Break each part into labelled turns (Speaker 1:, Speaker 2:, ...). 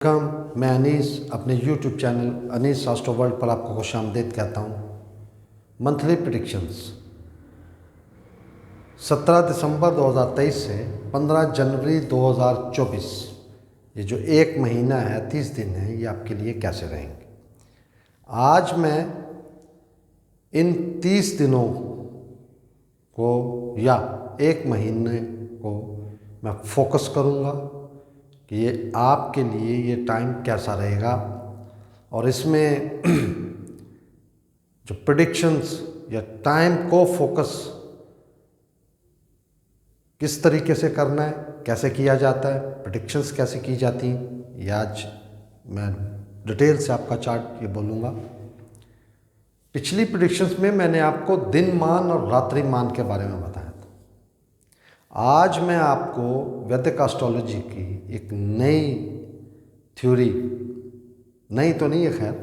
Speaker 1: मैं अनीस अपने YouTube channel Anees astro world पर आपको खुशामदीद कहता हूँ। मंथली प्रेडिक्शंस 17 दिसंबर 2023 से 15 जनवरी 2024, ये जो एक महीना है 30 दिन है, ये आपके लिए कैसे रहेंगे। आज मैं इन 30 दिनों को या एक महीने को मैं फोकस करूँगा कि ये आपके लिए ये टाइम कैसा रहेगा, और इसमें जो प्रेडिक्शंस या टाइम को फोकस किस तरीके से करना है, कैसे किया जाता है, प्रेडिक्शंस कैसे की जाती हैं, ये आज मैं डिटेल से आपका चार्ट ये बोलूँगा। पिछली प्रेडिक्शंस में मैंने आपको दिन मान और रात्रि मान के बारे में बताया था। आज मैं आपको वैदिक एस्ट्रोलॉजी की एक नई थ्योरी, नई तो नहीं है खैर,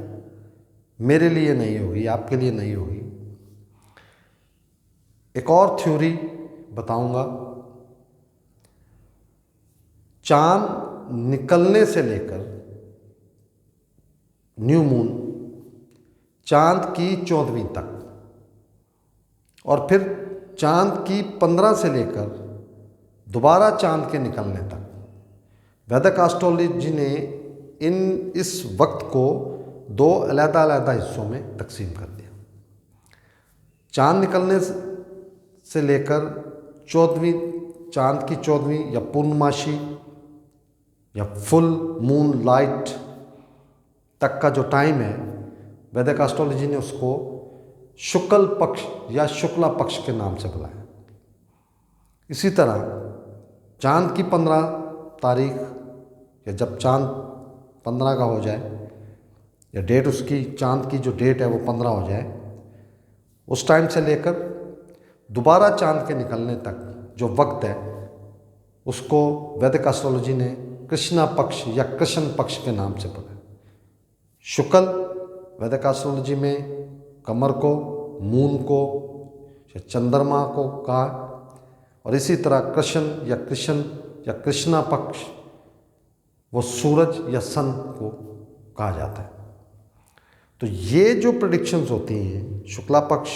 Speaker 1: मेरे लिए नई होगी, आपके लिए नई होगी, एक और थ्योरी बताऊंगा। चांद निकलने से लेकर न्यू मून, चांद की 14वीं तक, और फिर चांद की 15 से लेकर दोबारा चांद के निकलने तक वैदिक एस्ट्रोलॉजी ने इस वक्त को दो अलग-अलग हिस्सों में तकसीम कर दिया। चांद निकलने से लेकर 14वीं, चांद की 14वीं या पूर्णमासी या फुल मून लाइट तक का जो टाइम है, वैदिक एस्ट्रोलॉजी ने उसको शुक्ल पक्ष या शुक्ला पक्ष के नाम से बुलाया। इसी तरह चांद की 15 तारीख, या जब चांद 15 का हो जाए, या डेट उसकी, चांद की जो डेट है वो 15 हो जाए, उस टाइम से लेकर दोबारा चांद के निकलने तक जो वक्त है, उसको वैदिक एस्ट्रोलॉजी ने कृष्णा पक्ष या कृष्ण पक्ष के नाम से बुलाया। शुक्ल वैदिक एस्ट्रोलॉजी में कमर को, मून को या चंद्रमा को कहा, और इसी तरह कृष्ण या कृष्णा पक्ष वो सूरज या सन को कहा जाता है। तो ये जो प्रेडिक्शंस होती हैं, शुक्ला पक्ष,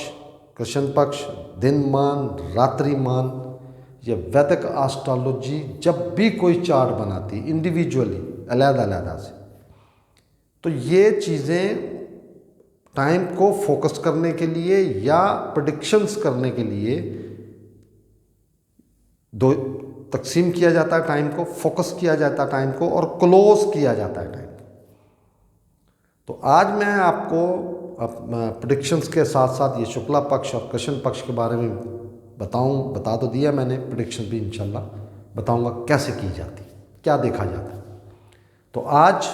Speaker 1: कृष्ण पक्ष, दिन मान, रात्रि मान, ये वैदिक एस्ट्रोलॉजी जब भी कोई चार्ट बनाती इंडिविजुअली अलग-अलग से, तो ये चीज़ें टाइम को फोकस करने के लिए या प्रेडिक्शंस करने के लिए दो तकसीम किया जाता है। टाइम को फोकस किया जाता है, टाइम को, और क्लोज किया जाता है टाइम को। तो आज मैं आपको प्रेडिक्शंस के साथ साथ ये शुक्ला पक्ष और कृष्ण पक्ष के बारे में बता तो दिया मैंने, प्रेडिक्शन भी इंशाल्लाह बताऊंगा कैसे की जाती, क्या देखा जाता है। तो आज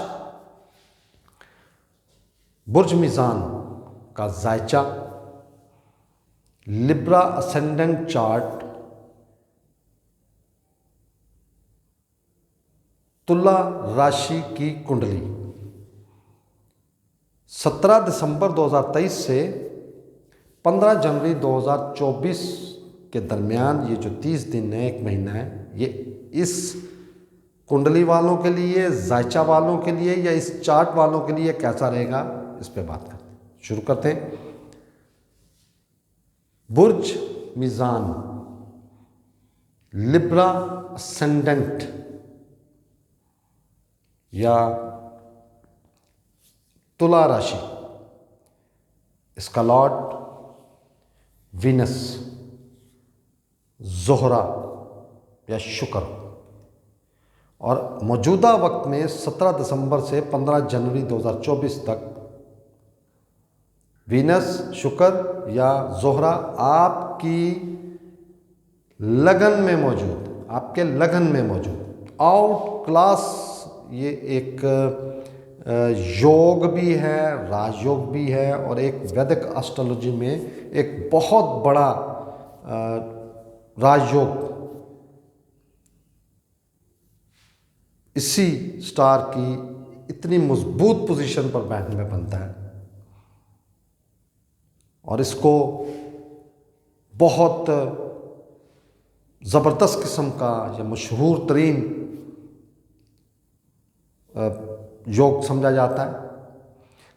Speaker 1: बुर्ज मीज़ान का जायचा, लिब्रा असेंडेंट चार्ट, तुला राशि की कुंडली 17 दिसंबर 2023 से 15 जनवरी 2024 के दरमियान, ये जो 30 दिन है, एक महीना है, ये इस कुंडली वालों के लिए, जायचा वालों के लिए या इस चार्ट वालों के लिए कैसा रहेगा, इस पे बात करते हैं। शुरू करते हैं। बुर्ज मीज़ान, लिब्रा असेंडेंट या तुला राशि, इसका लॉर्ड वीनस, जोहरा या शुक्र, और मौजूदा वक्त में 17 दिसंबर से 15 जनवरी 2024 तक वीनस, शुक्र या जोहरा आपकी लगन में मौजूद, आपके लगन में मौजूद, आउट क्लास, ये एक योग भी है, राजयोग भी है, और एक वैदिक एस्ट्रोलॉजी में एक बहुत बड़ा राजयोग इसी स्टार की इतनी मजबूत पोजीशन पर बैठने में बनता है, और इसको बहुत ज़बरदस्त किस्म का या मशहूर तरीन योग समझा जाता है।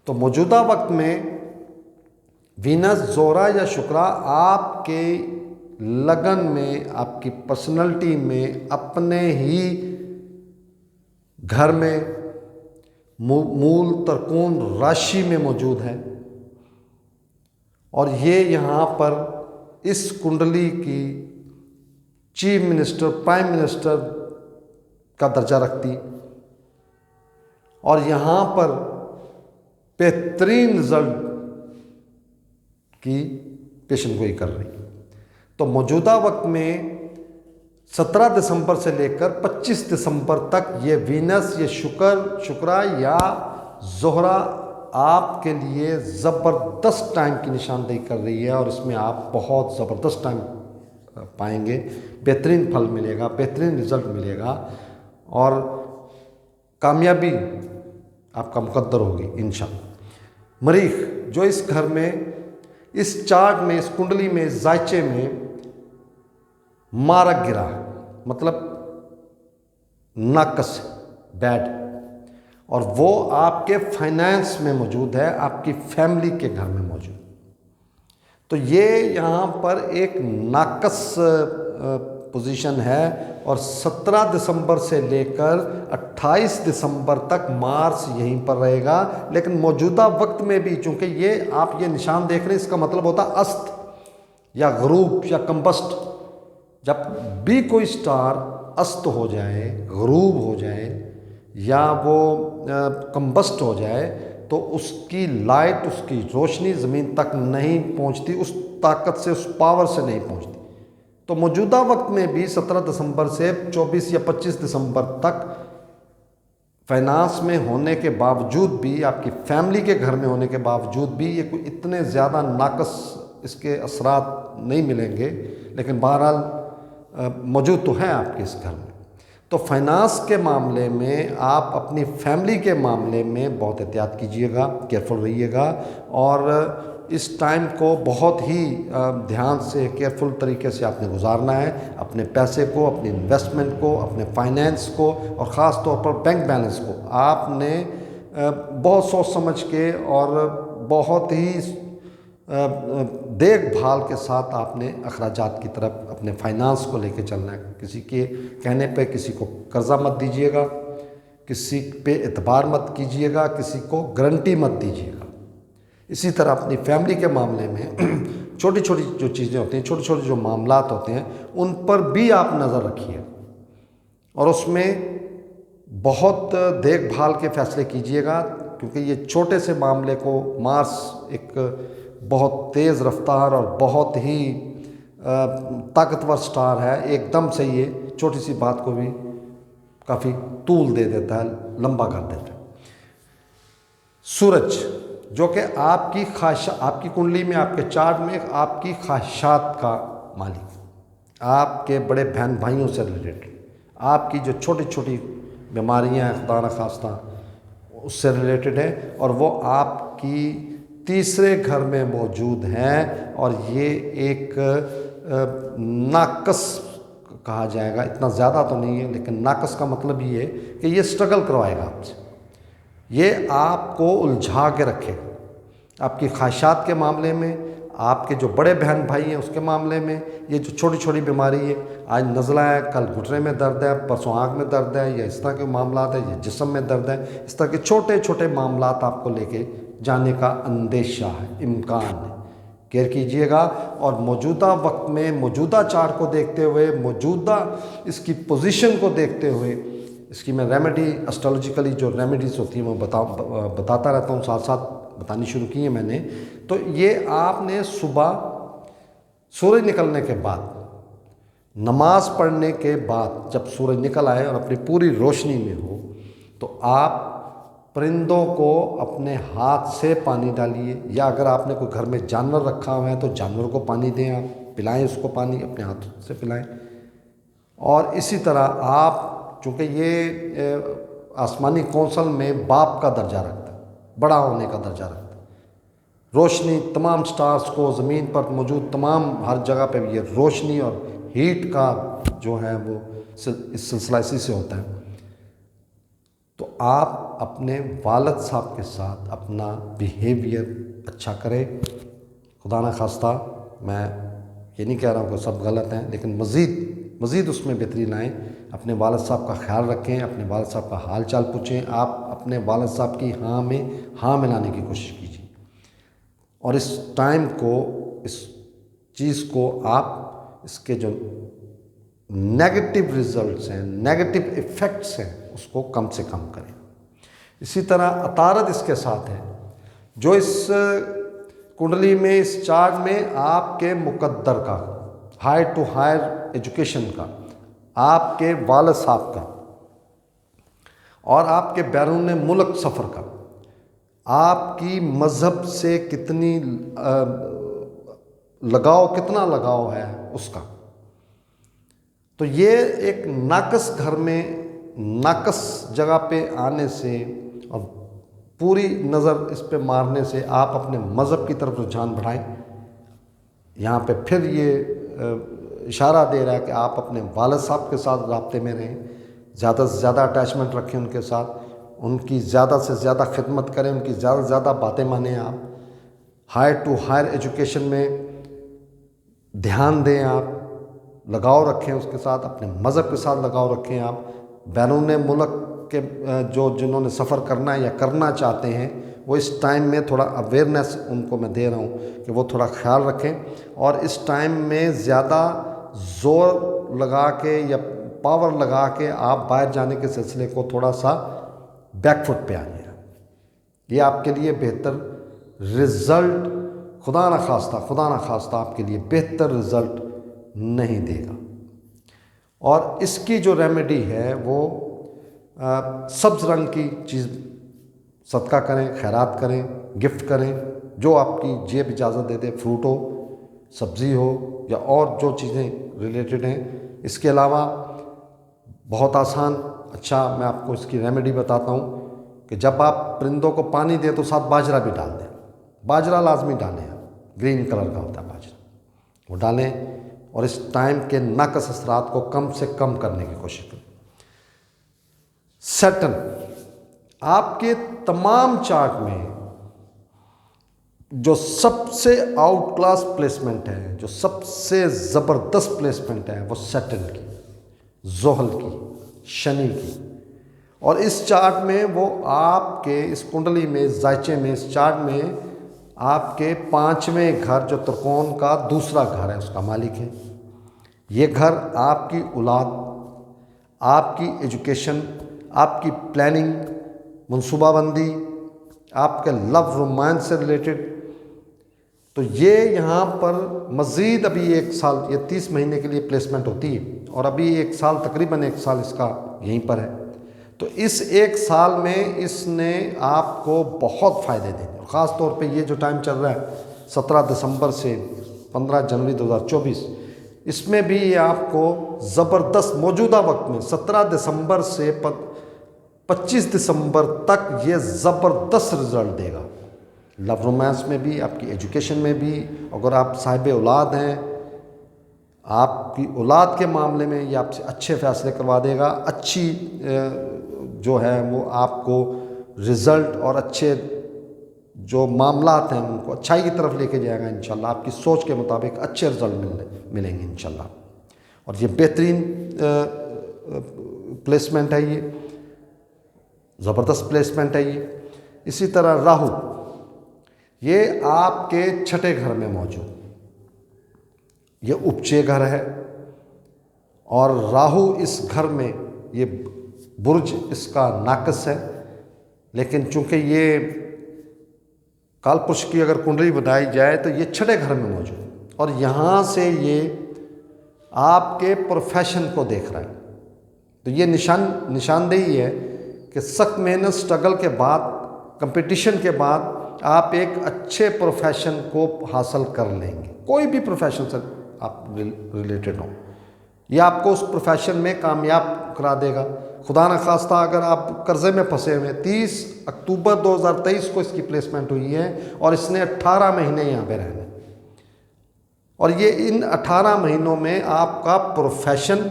Speaker 1: तो मौजूदा वक्त में वीनस, ज़ोहरा या शुक्रा आपके लगन में, आपकी पर्सनैलिटी में, अपने ही घर में मूल त्रिकोण राशि में मौजूद है। और ये यहाँ पर इस कुंडली की चीफ मिनिस्टर, प्राइम मिनिस्टर का दर्जा रखती और यहाँ पर बेहतरीन रिजल्ट की पेशन गोई कर रही। तो मौजूदा वक्त में 17 दिसंबर से लेकर 25 दिसंबर तक ये वीनस, ये शुक्रा या ज़ोहरा आपके लिए ज़बरदस्त टाइम की निशानदेही कर रही है और इसमें आप बहुत ज़बरदस्त टाइम पाएंगे, बेहतरीन फल मिलेगा, बेहतरीन रिजल्ट मिलेगा और कामयाबी आपका मुकद्दर होगी इंशाअल्लाह। मरीख जो इस घर में, इस चार्ट में, इस कुंडली में, इस जायचे में मारक गिरा, मतलब नाकस, बैड, और वो आपके फाइनेंस में मौजूद है, आपकी फैमिली के घर में मौजूद। तो ये यहाँ पर एक नाकस पोजीशन है और 17 दिसंबर से लेकर 28 दिसंबर तक मार्स यहीं पर रहेगा। लेकिन मौजूदा वक्त में भी, चूँकि ये आप ये निशान देख रहे हैं, इसका मतलब होता है अस्त या गरूब या कंबस्ट। जब भी कोई स्टार अस्त हो जाए, गरूब हो जाए या वो कंबस्ट हो जाए तो उसकी लाइट, उसकी रोशनी ज़मीन तक नहीं पहुंचती, उस ताकत से, उस पावर से नहीं पहुंचती। तो मौजूदा वक्त में भी 17 दिसंबर से 24 या 25 दिसंबर तक फाइनेंस में होने के बावजूद भी, आपकी फैमिली के घर में होने के बावजूद भी ये कोई इतने ज़्यादा नाकस इसके असरात नहीं मिलेंगे, लेकिन बहरहाल मौजूद तो हैं आपके इस घर में। तो फाइनेंस के मामले में आप अपनी फैमिली के मामले में बहुत एहतियात कीजिएगा, केयरफुल रहिएगा और इस टाइम को बहुत ही ध्यान से, केयरफुल तरीके से आपने गुजारना है। अपने पैसे को, अपनी इन्वेस्टमेंट को, अपने फाइनेंस को और ख़ास तौर पर बैंक बैलेंस को आपने बहुत सोच समझ के और बहुत ही देखभाल के साथ आपने अखराजात की तरफ अपने फाइनेंस को लेके चलना है। किसी के कहने पे किसी को कर्जा मत दीजिएगा, किसी पे एतबार मत कीजिएगा, किसी को गारंटी मत दीजिएगा। इसी तरह अपनी फैमिली के मामले में छोटी छोटी जो चीज़ें होती हैं, छोटे छोटे जो मामलात होते हैं, उन पर भी आप नज़र रखिए और उसमें बहुत देखभाल के फैसले कीजिएगा, क्योंकि ये छोटे से मामले को मार्स एक बहुत तेज़ रफ्तार और बहुत ही ताकतवर स्टार है, एकदम से ये छोटी सी बात को भी काफ़ी तूल दे देता है, लंबा कर देता है। सूरज जो कि आपकी ख्वाहिश, आपकी कुंडली में, आपके चार्ट में आपकी ख्वाहिशात का मालिक, आपके बड़े बहन भाइयों से रिलेटेड, आपकी जो छोटी छोटी बीमारियां हैं खुदा न खास्ता उससे रिलेटेड है और वो आपकी तीसरे घर में मौजूद हैं। और ये एक नाकस कहा जाएगा, इतना ज़्यादा तो नहीं है, लेकिन नाकस का मतलब ये है कि ये स्ट्रगल करवाएगा आपसे, ये आपको उलझा के रखेगा। आपकी ख्वाहिशात के मामले में, आपके जो बड़े बहन भाई हैं उसके मामले में, ये जो छोटी छोटी बीमारी है, आज नज़ला है, कल घुटने में दर्द है, परसों आँख में दर्द है, या इस तरह के मामलात है, या जिस्म में दर्द है, इस तरह के छोटे छोटे मामलात आपको लेके जाने का अंदेशा है, इम्कान है। केयर कीजिएगा और मौजूदा वक्त में, मौजूदा चार्ट को देखते हुए, मौजूदा इसकी पोजीशन को देखते हुए, इसकी मैं रेमेडी, एस्ट्रोलॉजिकली जो रेमेडीज़ होती हैं वो बताता रहता हूँ, साथ साथ बतानी शुरू की है मैंने। तो ये आपने सुबह सूरज निकलने के बाद, नमाज पढ़ने के बाद, जब सूरज निकल आए और अपनी पूरी रोशनी में हो, तो आप परिंदों को अपने हाथ से पानी डालिए, या अगर आपने कोई घर में जानवर रखा हुआ है तो जानवर को पानी दें, आप पिलाएं उसको पानी, अपने हाथ से पिलाएं। और इसी तरह आप, चूँकि ये आसमानी कौंसल में बाप का दर्जा रखता है, बड़ा होने का दर्जा रखता है, रोशनी तमाम स्टार्स को, ज़मीन पर मौजूद तमाम हर जगह पे ये रोशनी और हीट का जो है वो इस सिलसिला इसी से होता है। तो आप अपने वालिद साहब के साथ अपना बिहेवियर अच्छा करें। खुदा न खास्ता, मैं ये नहीं कह रहा हूँ कि सब गलत हैं, लेकिन मज़ीद उसमें बेहतरी लाएँ। अपने वालिद साहब का ख्याल रखें, अपने वालिद साहब का हाल चाल पूछें। आप अपने वालिद साहब की हाँ में हाँ मिलाने की कोशिश कीजिए, और इस टाइम को, इस चीज़ को आप, इसके जो नेगेटिव रिजल्ट्स हैं, नेगेटिव इफ़ेक्ट्स हैं, उसको कम से कम करें। इसी तरह अतारद इसके साथ है, जो इस कुंडली में, इस चार्ट में आपके मुकद्दर का, हाई टू हायर एजुकेशन का, आपके वालिद साहब का और आपके बैरून मुल्क सफ़र का, आपकी मज़हब से कितनी कितना लगाव है उसका। तो ये एक नाकस घर में, नाकस जगह पे आने से और पूरी नज़र इस पे मारने से आप अपने मज़हब की तरफ रुझान बढ़ाएं। यहाँ पे फिर ये इशारा दे रहा है कि आप अपने वालिद साहब के साथ राब्ते में रहें, ज़्यादा से ज़्यादा अटैचमेंट रखें उनके साथ, उनकी ज़्यादा से ज़्यादा खिदमत करें, उनकी ज़्यादा से ज़्यादा बातें मानें। आप हाई टू हायर एजुकेशन में ध्यान दें, आप लगाव रखें उसके साथ, अपने मज़हब के साथ लगाव रखें। आप बैरून मुल्क के जो जिन्होंने सफ़र करना है या करना चाहते हैं, वो इस टाइम में थोड़ा अवेयरनेस उनको मैं दे रहा हूँ कि वो थोड़ा ख्याल रखें, और इस टाइम में ज़्यादा ज़ोर लगा के या पावर लगा के आप बाहर जाने के सिलसिले को थोड़ा सा बैकफुट पे आइए। ये आपके लिए बेहतर रिज़ल्ट, खुदा न खास्ता आपके लिए बेहतर रिज़ल्ट नहीं देगा। और इसकी जो रेमेडी है वो सब्ज़ रंग की चीज़ सदका करें, खैरात करें, गिफ्ट करें, जो आपकी जेब इजाज़त दे दे, फ्रूट हो, सब्ज़ी हो या और जो चीज़ें रिलेटेड हैं। इसके अलावा बहुत आसान, अच्छा मैं आपको इसकी रेमेडी बताता हूँ कि जब आप परिंदों को पानी दें तो साथ बाजरा भी डाल दें। बाजरा लाजमी डालें, आप ग्रीन कलर का होता है बाजरा, वो डालें, और इस टाइम के नाकस असरात को कम से कम करने की कोशिश करें। सैटर्न आपके तमाम चार्ट में जो सबसे आउट क्लास प्लेसमेंट है, जो सबसे ज़बरदस्त प्लेसमेंट है, वो सैटर्न की, ज़ोहल की, शनि की। और इस चार्ट में वो आपके इस कुंडली में, जायचे में, इस चार्ट में आपके 5वें घर, जो त्रिकोण का दूसरा घर है, उसका मालिक है। ये घर आपकी औलाद, आपकी एजुकेशन, आपकी प्लानिंग, मनसूबाबंदी, आपके लव रोमांस से रिलेटेड। तो ये यहाँ पर मज़ीद अभी 1 साल, ये 30 महीने के लिए प्लेसमेंट होती है, और अभी 1 साल, तकरीबन 1 साल इसका यहीं पर है। तो इस 1 साल में इसने आपको बहुत फ़ायदे देने, और ख़ास तौर पे ये जो टाइम चल रहा है 17 दिसंबर से 15 जनवरी 2024, इसमें भी ये आपको ज़बरदस्त, मौजूदा वक्त में 17 दिसंबर से 25 दिसंबर तक ये ज़बरदस्त रिज़ल्ट देगा। लव रोमांस में भी, आपकी एजुकेशन में भी, अगर आप साहिब औलाद हैं, आपकी औलाद के मामले में ये आपसे अच्छे फ़ैसले करवा देगा। अच्छी जो है वो आपको रिज़ल्ट और अच्छे जो मामलात हैं उनको अच्छाई की तरफ लेके जाएगा इंशाल्लाह। आपकी सोच के मुताबिक अच्छे रिज़ल्ट मिलेंगे इंशाल्लाह। और ये बेहतरीन प्लेसमेंट है, ये ज़बरदस्त प्लेसमेंट है ये। इसी तरह राहु, ये आपके 6ठे घर में मौजूद, ये उपचय घर है, और राहु इस घर में, ये बुर्ज इसका नाकस है, लेकिन चूंकि ये कालपुरुष की अगर कुंडली बनाई जाए तो ये 6ठे घर में मौजूद, और यहाँ से ये आपके प्रोफेशन को देख रहा है। तो ये निशानदेही है कि सख्त मेहनत, स्ट्रगल के बाद, कंपटीशन के बाद आप एक अच्छे प्रोफेशन को हासिल कर लेंगे। कोई भी प्रोफेशन से आप रिलेटेड हो, ये आपको उस प्रोफेशन में कामयाब करा देगा। खुदा न खास्ता अगर आप कर्ज़े में फंसे हुए, 30 अक्टूबर 2023 को इसकी प्लेसमेंट हुई है, और इसने 18 महीने यहाँ पे रहने, और ये इन 18 महीनों में आपका प्रोफेशन,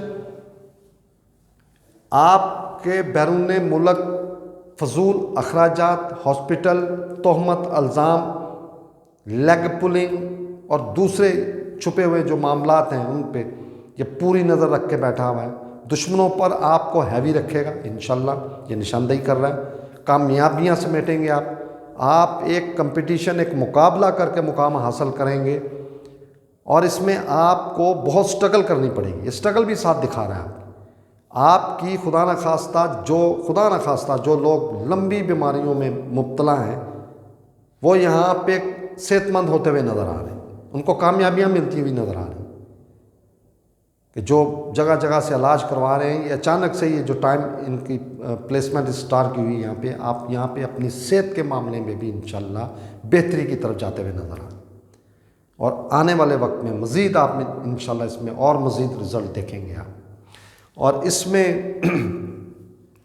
Speaker 1: आपके बैरून मुल्क फजूल अखराजात, हॉस्पिटल, तोहमत, अल्ज़ाम, लेग पुलिंग और दूसरे छुपे हुए जो मामलात हैं उन पे ये पूरी नज़र रख के बैठा हुआ है। दुश्मनों पर आपको हैवी रखेगा इंशाल्लाह, ये निशानदेही कर रहा है। कामयाबियाँ समेटेंगे आप एक कंपटीशन, एक मुकाबला करके मुकाम हासिल करेंगे और इसमें आपको बहुत स्ट्रगल करनी पड़ेगी। ये स्ट्रगल भी साथ दिखा रहा है आपकी खुदा न खास्ता जो लोग लंबी बीमारियों में मुब्तला हैं वो यहाँ पे सेहतमंद होते हुए नज़र आ रहे हैं, उनको कामयाबियाँ मिलती हुई नज़र आ रही हैं। कि जो जगह जगह से इलाज करवा रहे हैं, ये अचानक से ये जो टाइम इनकी प्लेसमेंट स्टार की हुई यहाँ पे, आप यहाँ पे अपनी सेहत के मामले में भी इंशाल्लाह बेहतरी की तरफ जाते हुए नज़र आ रहे हैं और आने वाले वक्त में मज़ीद आप में इंशाल्लाह इसमें और मज़ीद रिज़ल्ट देखेंगे आप। और इसमें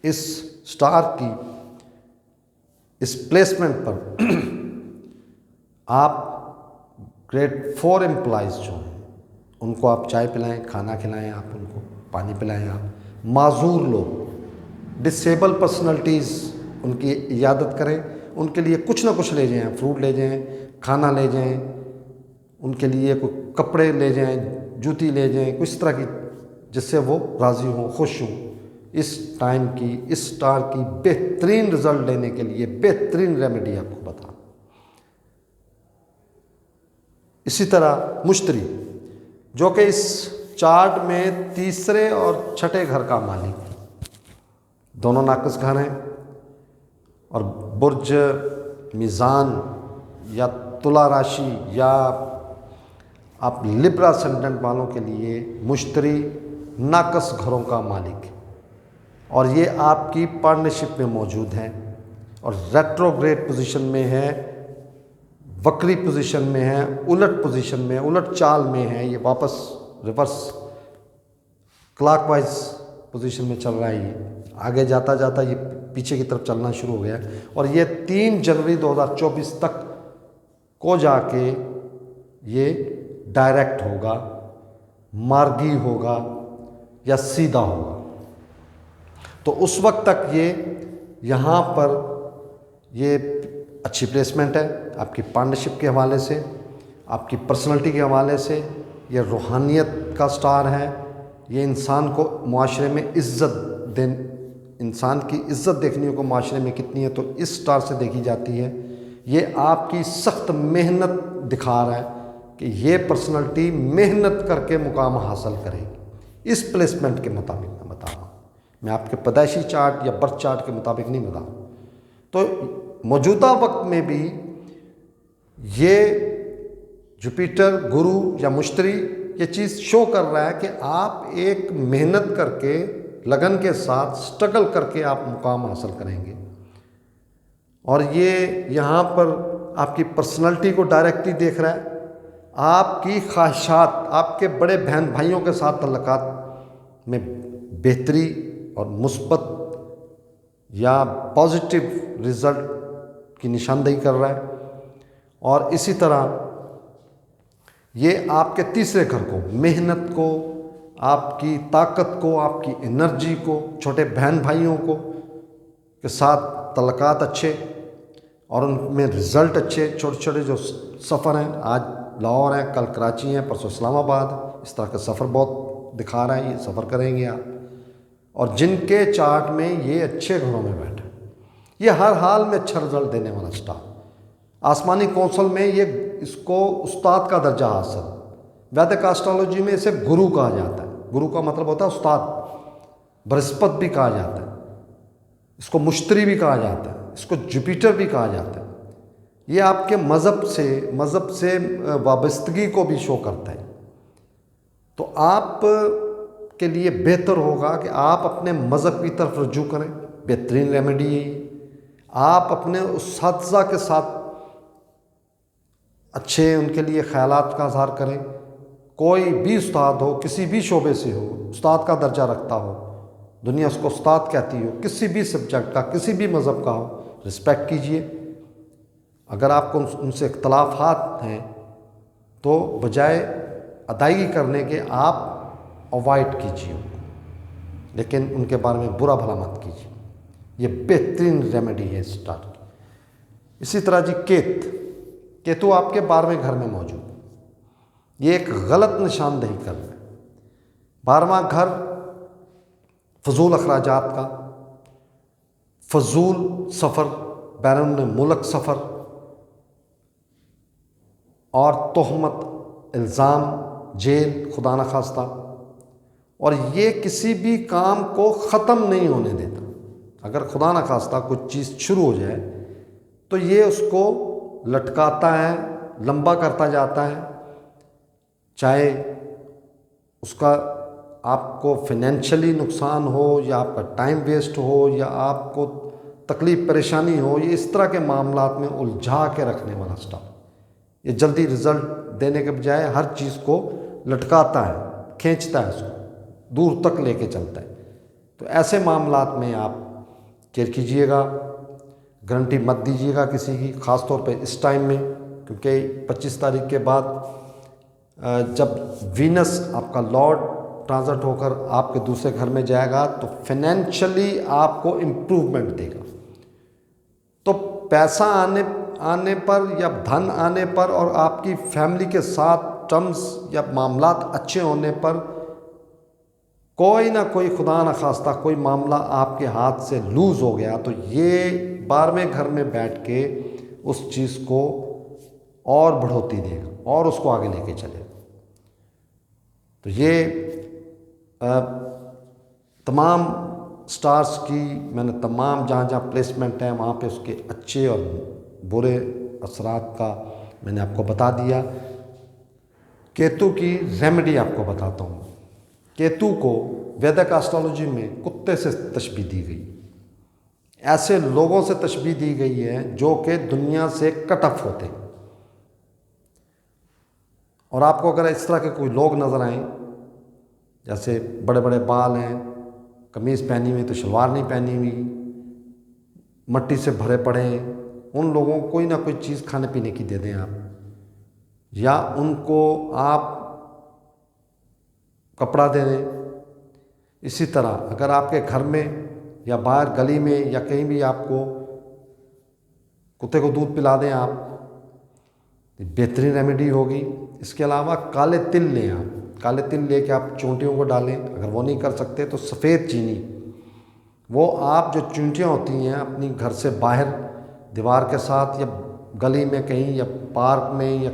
Speaker 1: इस स्टार की इस प्लेसमेंट पर आप ग्रेड 4 एम्प्लॉइज़ जो हैं उनको आप चाय पिलाएं, खाना खिलाएं, आप उनको पानी पिलाएं, आप माजूर लोग, डिसेबल पर्सनैलिटीज़ उनकी इयादत करें, उनके लिए कुछ ना कुछ ले जाएं, फ्रूट ले जाएं, खाना ले जाएं, उनके लिए कोई कपड़े ले जाएं, जूती ले जाएं, कुछ तरह की जिससे वो राज़ी हों, खुश हों। इस टाइम की, इस स्टार की बेहतरीन रिज़ल्ट लेने के लिए बेहतरीन रेमेडी आपको बता। इसी तरह मुश्तरी जो कि इस चार्ट में तीसरे और छठे घर का मालिक, दोनों नाक़िस घर हैं और बुर्ज मीज़ान या तुला राशि या आप लिब्रा सेंटेंट वालों के लिए मुश्तरी नाक़िस घरों का मालिक है और ये आपकी पार्टनरशिप में मौजूद है और रेट्रोग्रेड पोजीशन में है, वक्री पोजीशन में है, उलट पोजीशन में, उलट चाल में है, ये वापस रिवर्स क्लॉकवाइज पोजीशन में चल रहा है। ये आगे जाता जाता ये पीछे की तरफ चलना शुरू हो गया और ये 3 जनवरी 2024 तक को जाके ये डायरेक्ट होगा, मार्गी होगा या सीधा होगा। तो उस वक्त तक ये यहाँ पर ये अच्छी प्लेसमेंट है आपकी पार्टनरशिप के हवाले से, आपकी पर्सनालिटी के हवाले से। ये रूहानियत का स्टार है, ये इंसान को मुआशरे में इंसान की इज़्ज़त देखने को मुआशरे में कितनी है तो इस स्टार से देखी जाती है। ये आपकी सख्त मेहनत दिखा रहा है कि ये पर्सनालिटी मेहनत करके मुकाम हासिल करेगी। इस प्लेसमेंट के मुताबिक मैं बता रहा हूँ, मैं आपके पैदाइशी चार्ट या बर्थ चार्ट के मुताबिक नहीं बता रहा। तो मौजूदा वक्त में भी ये जुपिटर, गुरु या मुश्तरी ये चीज़ शो कर रहा है कि आप एक मेहनत करके, लगन के साथ स्ट्रगल करके आप मुकाम हासिल करेंगे। और ये यहाँ पर आपकी पर्सनालिटी को डायरेक्टली देख रहा है, आपकी ख्वाहिशात, आपके बड़े बहन भाइयों के साथ तल्लुकात में बेहतरी और मुस्बत या पॉजिटिव रिज़ल्ट की निशानदेही कर रहा है। और इसी तरह ये आपके तीसरे घर को, मेहनत को, आपकी ताकत को, आपकी एनर्जी को, छोटे बहन भाइयों को के साथ तल्लुकात अच्छे और उनमें रिज़ल्ट अच्छे। छोटे छोटे जो सफ़र हैं, आज लाहौर है, कल कराची है, परसों इस्लामाबाद, इस तरह का सफ़र बहुत दिखा रहा है, ये सफ़र करेंगे आप। और जिनके चार्ट में ये अच्छे घरों में बैठे, ये हर हाल में अच्छा रिजल्ट देने वाला स्टार, आसमानी कौंसल में ये इसको उस्ताद का दर्जा हासिल। वैदिक एस्ट्रोलॉजी में इसे गुरु कहा जाता है। गुरु का मतलब होता है उस्ताद, बृहस्पति भी कहा जाता है, इसको मुश्तरी भी कहा जाता है, इसको जुपिटर भी कहा जाता है। ये आपके मज़हब से वाबस्तगी को भी शो करता है। तो आप के लिए बेहतर होगा कि आप अपने मज़हब की तरफ रुजू करें। बेहतरीन रेमेडी है। आप अपने उस्ताद के साथ अच्छे उनके लिए ख़यालात का इज़हार करें। कोई भी उस्ताद हो, किसी भी शोबे से हो, उस्ताद का दर्जा रखता हो, दुनिया उसको उस्ताद कहती हो, किसी भी सब्जेक्ट का, किसी भी मज़हब का हो, रिस्पेक्ट कीजिए। अगर आपको उनसे इख्तलाफात हैं तो बजाय अदायगी करने के आप अवॉइड कीजिए उनको, लेकिन उनके बारे में बुरा भला मत कीजिए। ये बेहतरीन रेमेडी है स्टार की। इसी तरह जी केतु आपके 12वें घर में मौजूद, ये एक गलत निशानदेही कर रहा है। 12वां घर फजूल अखराजात का, फजूल सफ़र, बैरून मुल्क सफ़र और तोहमत, इल्ज़ाम, जेल, खुदा न खास्ता। और ये किसी भी काम को ख़त्म नहीं होने देता। अगर खुदा न खास्ता कुछ चीज़ शुरू हो जाए तो ये उसको लटकाता है, लंबा करता जाता है, चाहे उसका आपको फिनेंशियली नुकसान हो या आपका टाइम वेस्ट हो या आपको तकलीफ़ परेशानी हो। ये इस तरह के मामलात में उलझा के रखने वाला स्टार, ये जल्दी रिज़ल्ट देने के बजाय हर चीज़ को लटकाता है, खींचता है, उसको दूर तक लेके चलता है। तो ऐसे मामलात में आप केयर कीजिएगा, गारंटी मत दीजिएगा किसी की, ख़ास तौर पे इस टाइम में, क्योंकि 25 तारीख के बाद जब वीनस आपका लॉर्ड ट्रांजिट होकर आपके दूसरे घर में जाएगा तो फाइनेंशियली आपको इम्प्रूवमेंट देगा। तो पैसा आने पर या धन आने पर और आपकी फैमिली के साथ टर्म्स या मामलात अच्छे होने पर कोई ना कोई खुदा न खास्ता कोई मामला आपके हाथ से लूज़ हो गया तो ये 12वें घर में बैठ के उस चीज़ को और बढ़ोतरी देगा और उसको आगे लेके चलेगा। तो ये तमाम स्टार्स की मैंने तमाम जहाँ जहाँ प्लेसमेंट है वहाँ पे उसके अच्छे और बुरे असरात का मैंने आपको बता दिया। केतु की रेमेडी आपको बताता हूँ। केतु को वैदिक एस्ट्रोलॉजी में कुत्ते से तशबीह दी गई, ऐसे लोगों से तशबीह दी गई है जो कि दुनिया से कट ऑफ होते हैं। और आपको अगर इस तरह के कोई लोग नज़र आएँ, जैसे बड़े बड़े बाल हैं, कमीज़ पहनी हुई तो शलवार नहीं पहनी हुई, मट्टी से भरे पड़े हैं, उन लोगों को कोई ना कोई चीज़ खाने पीने की दे दें आप, या उनको आप कपड़ा दे दें। इसी तरह अगर आपके घर में या बाहर गली में या कहीं भी आपको कुत्ते को दूध पिला दें आप, बेहतरीन रेमेडी होगी। इसके अलावा काले तिल लें आप, काले तिल लेके आप चूंटियों को डालें। अगर वो नहीं कर सकते तो सफ़ेद चीनी, वो आप जो चूंटियाँ होती हैं अपनी घर से बाहर दीवार के साथ या गली में कहीं या पार्क में या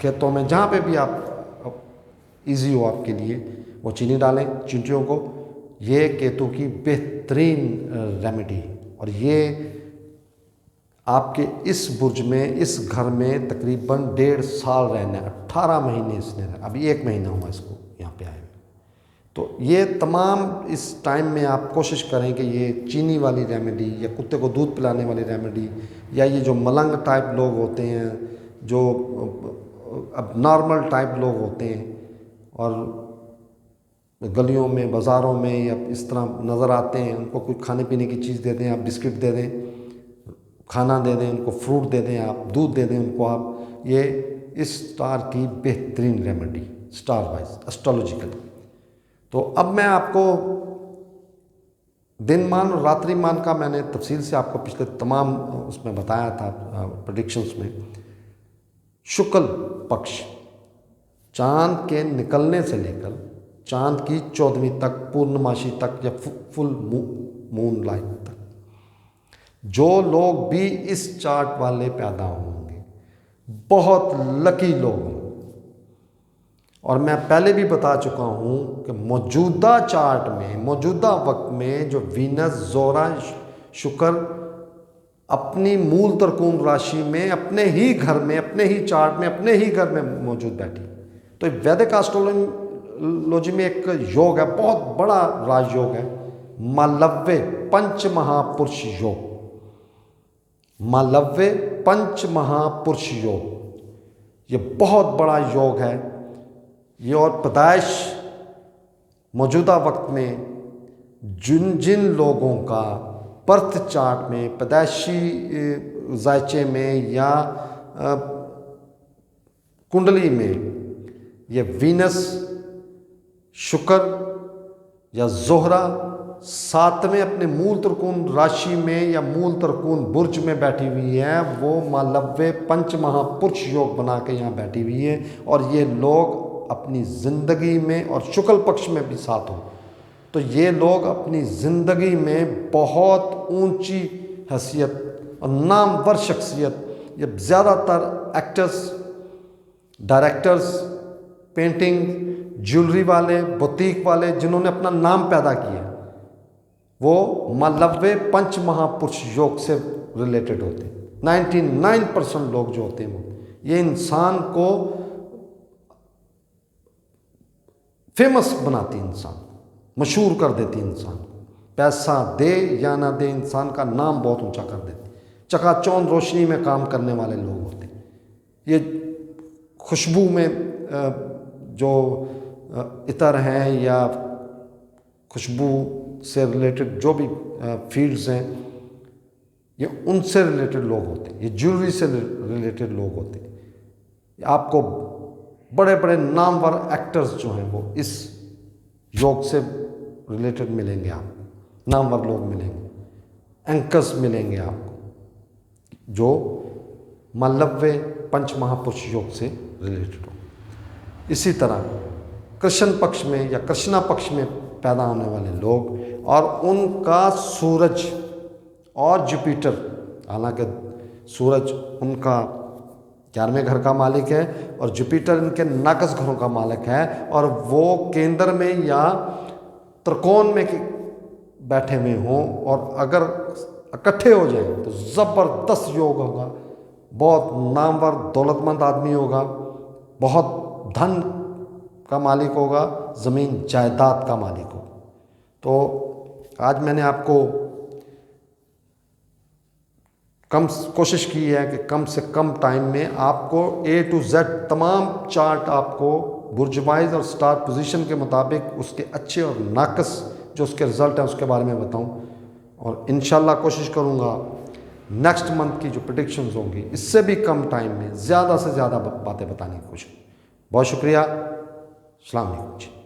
Speaker 1: खेतों में जहाँ पे भी आप इजी हो आपके लिए, वो चीनी डालें चींटियों को। ये केतु की बेहतरीन रेमेडी है और ये आपके इस बुर्ज में, इस घर में तकरीबन 1.5 साल रहना है। 18 महीने इसने, अभी 1 महीना हुआ इसको यहाँ पे आए हुए। तो ये तमाम इस टाइम में आप कोशिश करें कि ये चीनी वाली रेमेडी या कुत्ते को दूध पिलाने वाली रेमेडी या ये जो मलंग टाइप लोग होते हैं, जो अब नॉर्मल टाइप लोग होते हैं और गलियों में बाज़ारों में या इस तरह नज़र आते हैं, उनको कोई खाने पीने की चीज़ दे दें आप, बिस्किट दे दें, खाना दे दें उनको, फ्रूट दे दें आप, दूध दे दें उनको आप। ये इस स्टार की बेहतरीन रेमेडी स्टार वाइज एस्ट्रोलॉजिकल। तो अब मैं आपको दिन मान और रात्रि मान का मैंने तफसील से आपको पिछले तमाम उसमें बताया था प्रेडिक्शंस में। शुक्ल पक्ष चांद के निकलने से लेकर चांद की 14वीं तक, पूर्णमासी तक या फुल मून लाइट तक, जो लोग भी इस चार्ट वाले पैदा होंगे बहुत लकी लोग होंगे। और मैं पहले भी बता चुका हूँ कि मौजूदा चार्ट में, मौजूदा वक्त में जो वीनस, ज़ोहरा, शुक्र अपनी मूल तरकून राशि में अपने ही घर में, अपने ही चार्ट में, अपने ही घर में मौजूद बैठी। तो वैदिक एस्ट्रोलॉजी में एक योग है, बहुत बड़ा राजयोग है, मालव्य पंच महापुरुष योग। मालव्य पंच महापुरुष योग ये बहुत बड़ा योग है ये। और पैदाइश मौजूदा वक्त में जिन लोगों का बर्थ चार्ट में, पैदाइशी जायचे में या कुंडली में ये वीनस, शुक्र या ज़ोहरा, सातवें अपने मूल त्रिकोण राशि में या मूल त्रिकोण बुर्ज में बैठी हुई है, वो मालव्य पंच महापुरुष योग बना के यहाँ बैठी हुई है। और ये लोग अपनी ज़िंदगी में और शुक्ल पक्ष में भी साथ हो तो ये लोग अपनी ज़िंदगी में बहुत ऊंची हैसियत और नामवर शख्सियत, ये ज़्यादातर एक्टर्स, डायरेक्टर्स, पेंटिंग, ज्वेलरी वाले, बुटीक वाले जिन्होंने अपना नाम पैदा किया, वो मालव्य पंच महापुरुष योग से रिलेटेड होते हैं। 99% लोग जो होते हैं वो ये इंसान को फेमस बनाती है, इंसान मशहूर कर देती है, इंसान पैसा दे या ना दे इंसान का नाम बहुत ऊंचा कर देती है। चकाचौंध रोशनी में काम करने वाले लोग होते हैं। ये खुशबू में जो इतर हैं या खुशबू से रिलेटेड जो भी फील्ड्स हैं, ये उनसे रिलेटेड लोग होते हैं। ये ज्वेलरी से रिलेटेड लोग होते हैं। आपको बड़े बड़े नामवर एक्टर्स जो हैं वो इस योग से रिलेटेड मिलेंगे। आप नामवर लोग मिलेंगे, एंकर्स मिलेंगे आपको जो मालव्य पंच महापुरुष योग से रिलेटेड हो। इसी तरह कृष्ण पक्ष में या कृष्णा पक्ष में पैदा होने वाले लोग और उनका सूरज और जुपिटर, हालांकि सूरज उनका 11वें घर का मालिक है और जुपिटर इनके नाकस घरों का मालिक है, और वो केंद्र में या त्रिकोण में बैठे हुए हों और अगर इकट्ठे हो जाएं तो ज़बरदस्त योग होगा। बहुत नामवर दौलतमंद आदमी होगा, बहुत धन का मालिक होगा, ज़मीन जायदाद का मालिक होगा। तो आज मैंने आपको कोशिश की है कि कम से कम टाइम में आपको A to Z तमाम चार्ट आपको बुर्ज वाइज और स्टार पोजीशन के मुताबिक उसके अच्छे और नाकस जो उसके रिज़ल्ट हैं उसके बारे में बताऊं, और इंशाल्लाह कोशिश करूंगा नेक्स्ट मंथ की जो प्रेडिक्शंस होंगी इससे भी कम टाइम में ज़्यादा से ज़्यादा बातें बताने की कोशिश। बहुत शुक्रिया। अस्सलाम वालेकुम।